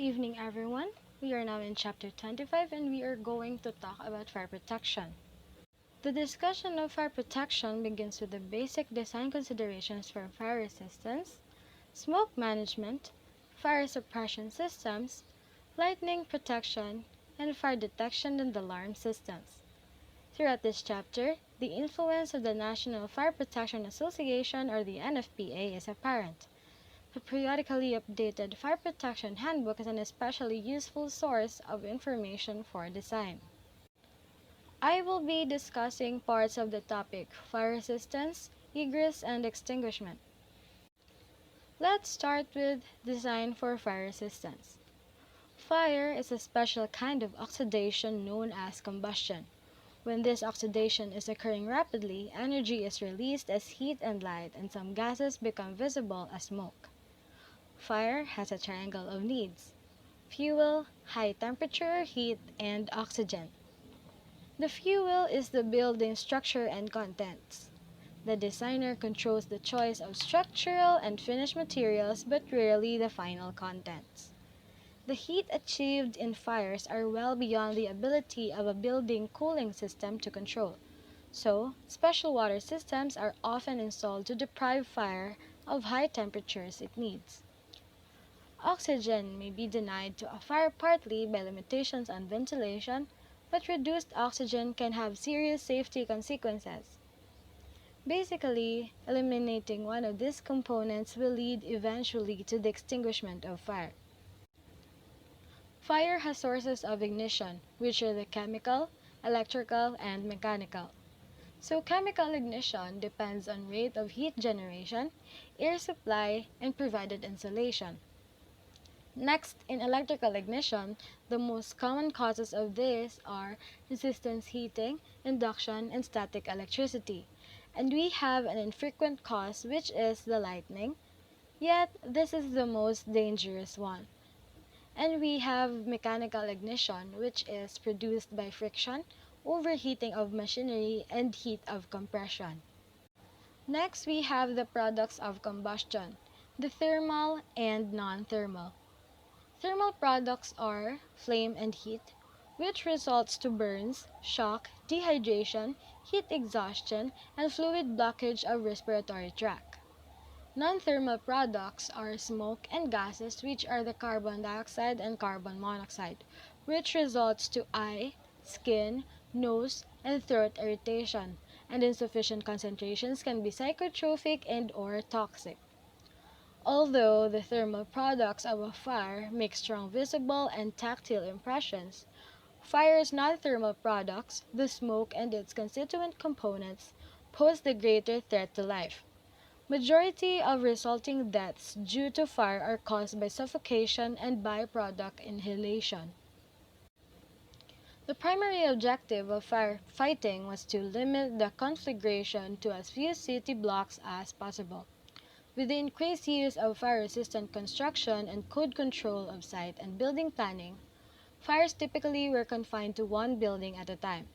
evening, everyone. We are now in chapter 25 and we are going to talk about fire protection. The discussion of fire protection begins with the basic design considerations for fire resistance, smoke management, fire suppression systems, lightning protection, and fire detection and alarm systems. Throughout this chapter, the influence of the National Fire Protection Association or the NFPA is apparent. The periodically updated Fire Protection Handbook is an especially useful source of information for design. I will be discussing parts of the topic fire resistance, egress, and extinguishment. Let's start with design for fire resistance. Fire is a special kind of oxidation known as combustion. When this oxidation is occurring rapidly, energy is released as heat and light, and some gases become visible as smoke. Fire has a triangle of needs: fuel, high temperature, heat, and oxygen. The fuel is the building structure and contents. The designer controls the choice of structural and finished materials, but rarely the final contents. The heat achieved in fires are well beyond the ability of a building cooling system to control. So, special water systems are often installed to deprive fire of high temperatures it needs. Oxygen may be denied to a fire partly by limitations on ventilation, but reduced oxygen can have serious safety consequences. Basically, eliminating one of these components will lead eventually to the extinguishment of fire. Fire has sources of ignition, which are the chemical, electrical, and mechanical. So chemical ignition depends on rate of heat generation, air supply, and provided insulation. Next, in electrical ignition, the most common causes of this are resistance heating, induction, and static electricity. And we have an infrequent cause, which is the lightning, yet this is the most dangerous one. And we have mechanical ignition, which is produced by friction, overheating of machinery, and heat of compression. Next, we have the products of combustion, the thermal and non-thermal. Thermal products are flame and heat, which results to burns, shock, dehydration, heat exhaustion, and fluid blockage of respiratory tract. Non-thermal products are smoke and gases, which are the carbon dioxide and carbon monoxide, which results to eye, skin, nose, and throat irritation, and insufficient concentrations can be psychotropic and or toxic. Although the thermal products of a fire make strong visible and tactile impressions, fire's non-thermal products, the smoke and its constituent components, pose the greater threat to life. Majority of resulting deaths due to fire are caused by suffocation and byproduct inhalation. The primary objective of firefighting was to limit the conflagration to as few city blocks as possible. With the increased use of fire-resistant construction and code control of site and building planning, fires typically were confined to one building at a time.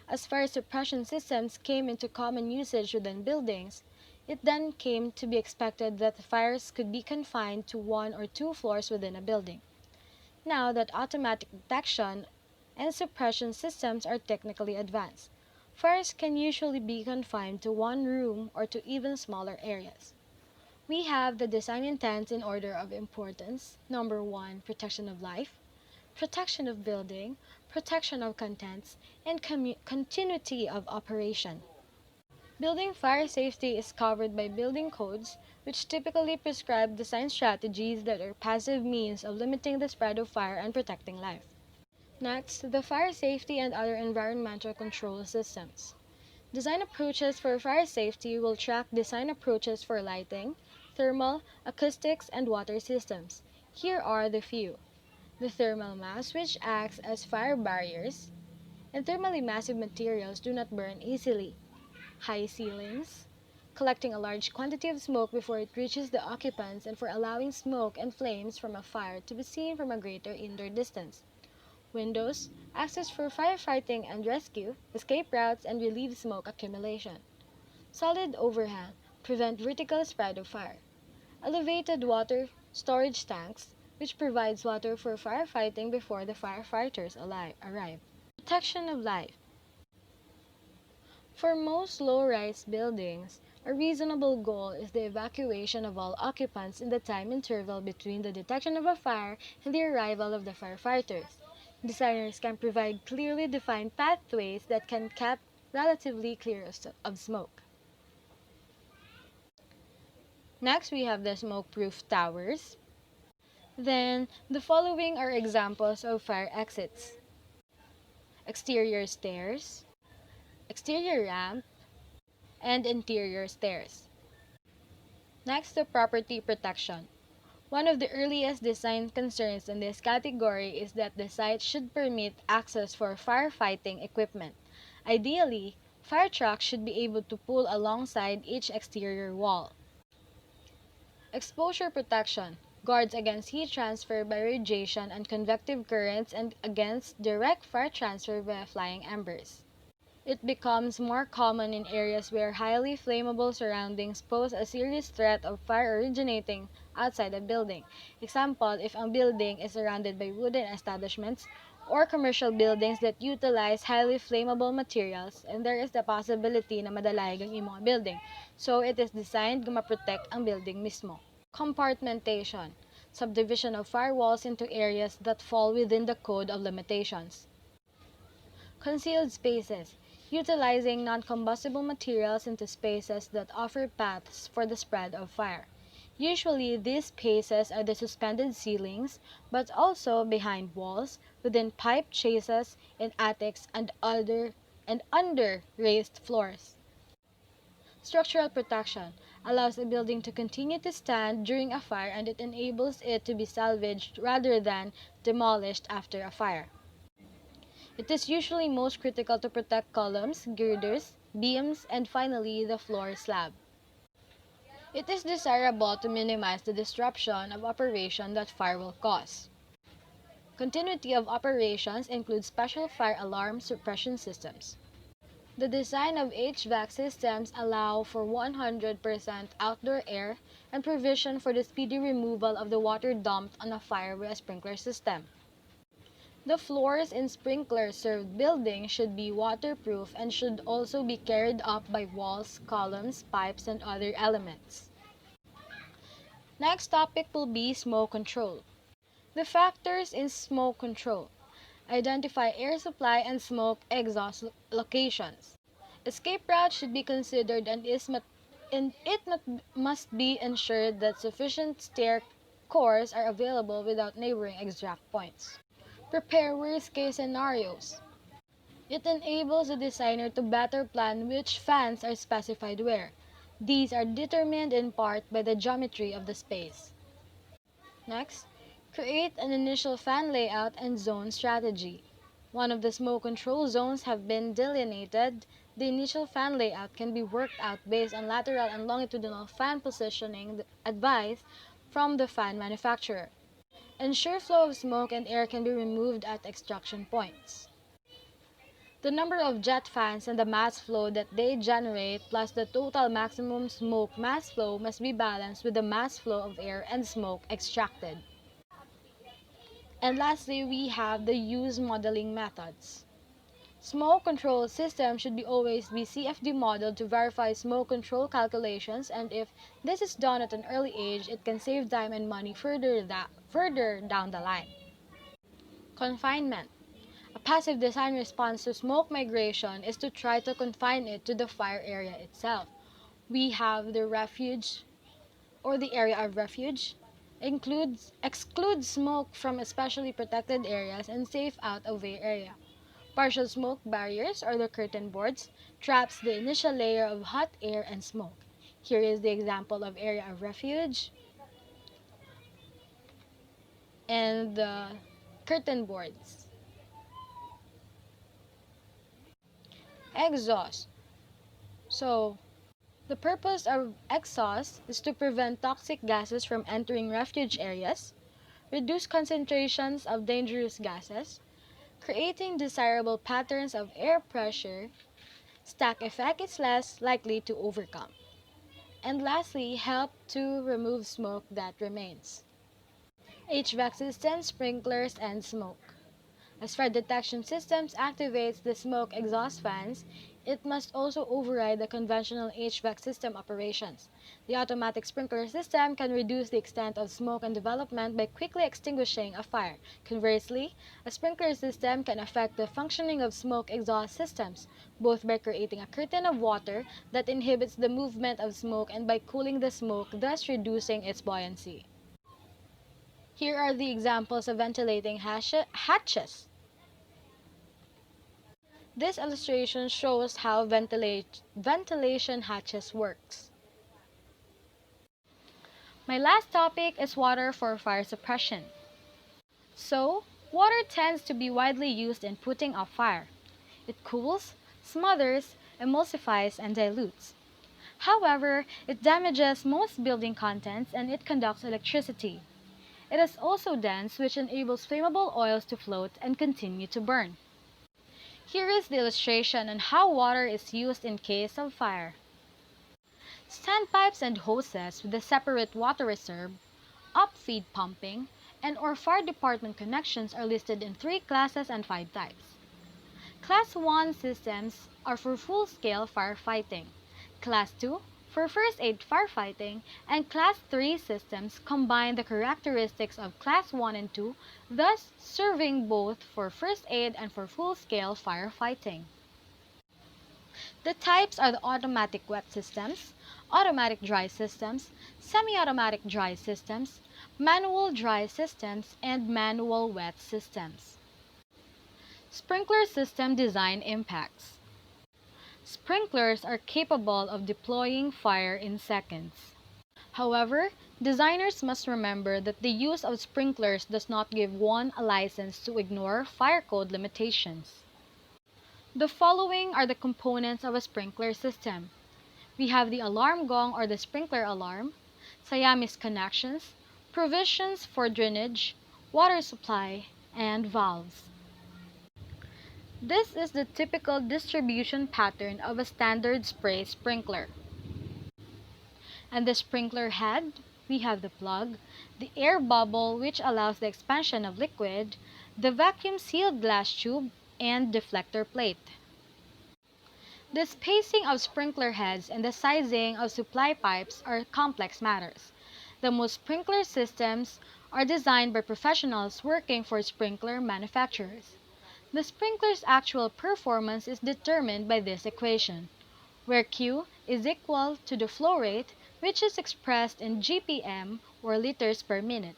As fire suppression systems came into common usage within buildings, it then came to be expected that fires could be confined to one or two floors within a building. Now that automatic detection and suppression systems are technically advanced, fires can usually be confined to one room or to even smaller areas. We have the design intents in order of importance. Number 1, protection of life, protection of building, protection of contents, and continuity of operation. Building fire safety is covered by building codes, which typically prescribe design strategies that are passive means of limiting the spread of fire and protecting life. Next, the fire safety and other environmental control systems. Design approaches for fire safety will track design approaches for lighting, thermal, acoustics, and water systems. Here are the few. The thermal mass, which acts as fire barriers, and thermally massive materials do not burn easily. High ceilings, collecting a large quantity of smoke before it reaches the occupants and for allowing smoke and flames from a fire to be seen from a greater indoor distance. Windows, access for firefighting and rescue, escape routes, and relieve smoke accumulation. Solid overhang, prevent vertical spread of fire. Elevated water storage tanks, which provides water for firefighting before the firefighters arrive. Protection of life. For most low-rise buildings, a reasonable goal is the evacuation of all occupants in the time interval between the detection of a fire and the arrival of the firefighters. Designers can provide clearly defined pathways that can keep relatively clear of smoke. Next, we have the smoke-proof towers. Then, the following are examples of fire exits: exterior stairs, exterior ramp, and interior stairs. Next, the property protection. One of the earliest design concerns in this category is that the site should permit access for firefighting equipment. Ideally, fire trucks should be able to pull alongside each exterior wall. Exposure protection guards against heat transfer by radiation and convective currents and against direct fire transfer by flying embers. It becomes more common in areas where highly flammable surroundings pose a serious threat of fire originating outside a building. Example, if a building is surrounded by wooden establishments or commercial buildings that utilize highly flammable materials, and there is the possibility na madalayag ang imong building. So, it is designed na ma-protect ang building mismo. Compartmentation, subdivision of firewalls into areas that fall within the code of limitations. Concealed spaces, utilizing non-combustible materials into spaces that offer paths for the spread of fire. Usually, these spaces are the suspended ceilings, but also behind walls, within pipe chases, in attics, and under raised floors. Structural protection allows a building to continue to stand during a fire, and it enables it to be salvaged rather than demolished after a fire. It is usually most critical to protect columns, girders, beams, and finally the floor slab. It is desirable to minimize the disruption of operation that fire will cause. Continuity of operations includes special fire alarm suppression systems. The design of HVAC systems allow for 100% outdoor air and provision for the speedy removal of the water dumped on a fire with a sprinkler system. The floors in sprinkler-served buildings should be waterproof and should also be carried up by walls, columns, pipes, and other elements. Next topic will be smoke control. The factors in smoke control. Identify air supply and smoke exhaust locations. Escape routes should be considered and must be ensured that sufficient stair cores are available without neighboring extract points. Prepare worst-case scenarios. It enables the designer to better plan which fans are specified where. These are determined in part by the geometry of the space. Next, create an initial fan layout and zone strategy. One of the smoke control zones have been delineated. The initial fan layout can be worked out based on lateral and longitudinal fan positioning advice from the fan manufacturer. Ensure flow of smoke and air can be removed at extraction points. The number of jet fans and the mass flow that they generate plus the total maximum smoke mass flow must be balanced with the mass flow of air and smoke extracted. And lastly, we have the use modeling methods. Smoke control system should always be CFD modeled to verify smoke control calculations, and if this is done at an early age, it can save time and money further down the line. Confinement. A passive design response to smoke migration is to try to confine it to the fire area itself. We have the refuge or the area of refuge, excludes smoke from especially protected areas and safe out-of-way area. Partial smoke barriers or the curtain boards traps the initial layer of hot air and smoke. Here is the example of area of refuge and the curtain boards. Exhaust. So, the purpose of exhaust is to prevent toxic gases from entering refuge areas, reduce concentrations of dangerous gases, creating desirable patterns of air pressure. Stack effect is less likely to overcome. And lastly, help to remove smoke that remains. HVAC systems, sprinklers, and smoke. As fire detection systems activates the smoke exhaust fans, it must also override the conventional HVAC system operations. The automatic sprinkler system can reduce the extent of smoke and development by quickly extinguishing a fire. Conversely, a sprinkler system can affect the functioning of smoke exhaust systems, both by creating a curtain of water that inhibits the movement of smoke and by cooling the smoke, thus reducing its buoyancy. Here are the examples of ventilating hatches. This illustration shows how ventilation hatches works. My last topic is water for fire suppression. So, water tends to be widely used in putting out fire. It cools, smothers, emulsifies, and dilutes. However, it damages most building contents and it conducts electricity. It is also dense, which enables flammable oils to float and continue to burn. Here is the illustration on how water is used in case of fire. Standpipes and hoses with a separate water reserve, upfeed pumping, and or fire department connections are listed in 3 classes and 5 types. Class 1 systems are for full-scale firefighting. Class 2 for first aid firefighting, and Class 3 systems combine the characteristics of Class 1 and 2, thus serving both for first aid and for full-scale firefighting. The types are the automatic wet systems, automatic dry systems, semi-automatic dry systems, manual dry systems, and manual wet systems. Sprinkler system design impacts. Sprinklers are capable of deploying fire in seconds. However, designers must remember that the use of sprinklers does not give one a license to ignore fire code limitations. The following are the components of a sprinkler system. We have the alarm gong or the sprinkler alarm, Siamese connections, provisions for drainage, water supply, and valves. This is the typical distribution pattern of a standard spray sprinkler. And the sprinkler head, we have the plug, the air bubble which allows the expansion of liquid, the vacuum sealed glass tube, and deflector plate. The spacing of sprinkler heads and the sizing of supply pipes are complex matters. The most sprinkler systems are designed by professionals working for sprinkler manufacturers. The sprinkler's actual performance is determined by this equation, where Q is equal to the flow rate, which is expressed in GPM or liters per minute.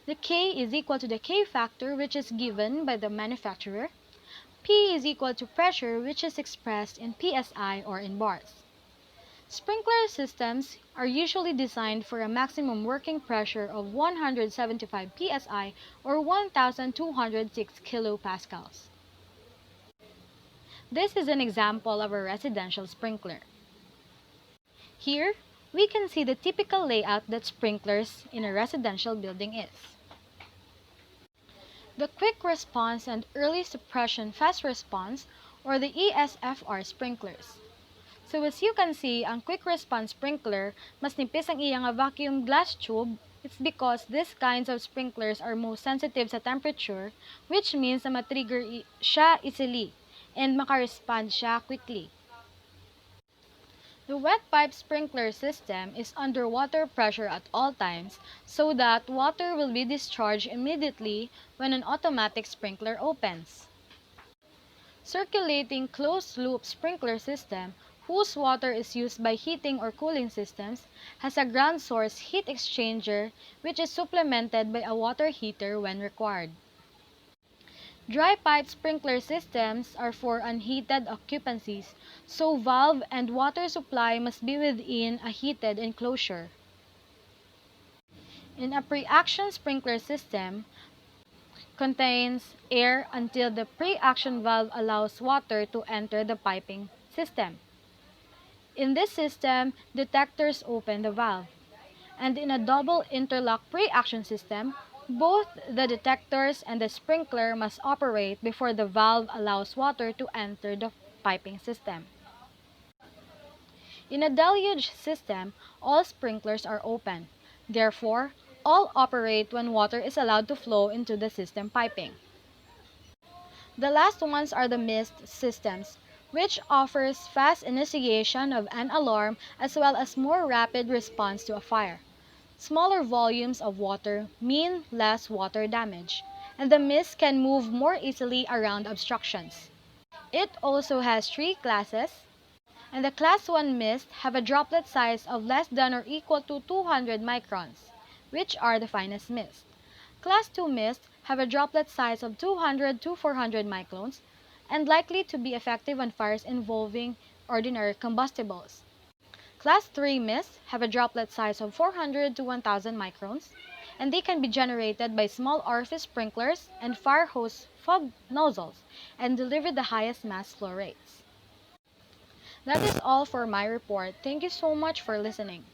The K is equal to the K factor, which is given by the manufacturer. P is equal to pressure, which is expressed in PSI or in bars. Sprinkler systems are usually designed for a maximum working pressure of 175 psi or 1,206 kilopascals. This is an example of a residential sprinkler. Here, we can see the typical layout that sprinklers in a residential building is. The quick response and early suppression fast response or the ESFR sprinklers. So as you can see, ang quick response sprinkler, mas nipis ang iyang vacuum glass tube. It's because these kinds of sprinklers are most sensitive sa temperature, which means na matrigger siya easily and makarespond siya quickly. The wet pipe sprinkler system is under water pressure at all times so that water will be discharged immediately when an automatic sprinkler opens. Circulating closed-loop sprinkler system, whose water is used by heating or cooling systems, has a ground source heat exchanger which is supplemented by a water heater when required. Dry pipe sprinkler systems are for unheated occupancies, so valve and water supply must be within a heated enclosure. In a pre-action sprinkler system, contains air until the pre-action valve allows water to enter the piping system. In this system, detectors open the valve. And in a double interlock pre-action system, both the detectors and the sprinkler must operate before the valve allows water to enter the piping system. In a deluge system, all sprinklers are open. Therefore, all operate when water is allowed to flow into the system piping. The last ones are the mist systems, which offers fast initiation of an alarm as well as more rapid response to a fire. Smaller volumes of water mean less water damage, and the mist can move more easily around obstructions. It also has three classes, and the Class 1 mist have a droplet size of less than or equal to 200 microns, which are the finest mist. Class 2 mist have a droplet size of 200 to 400 microns and likely to be effective on fires involving ordinary combustibles. Class 3 mists have a droplet size of 400 to 1000 microns, and they can be generated by small orifice sprinklers and fire hose fog nozzles and deliver the highest mass flow rates. That is all for my report. Thank you so much for listening.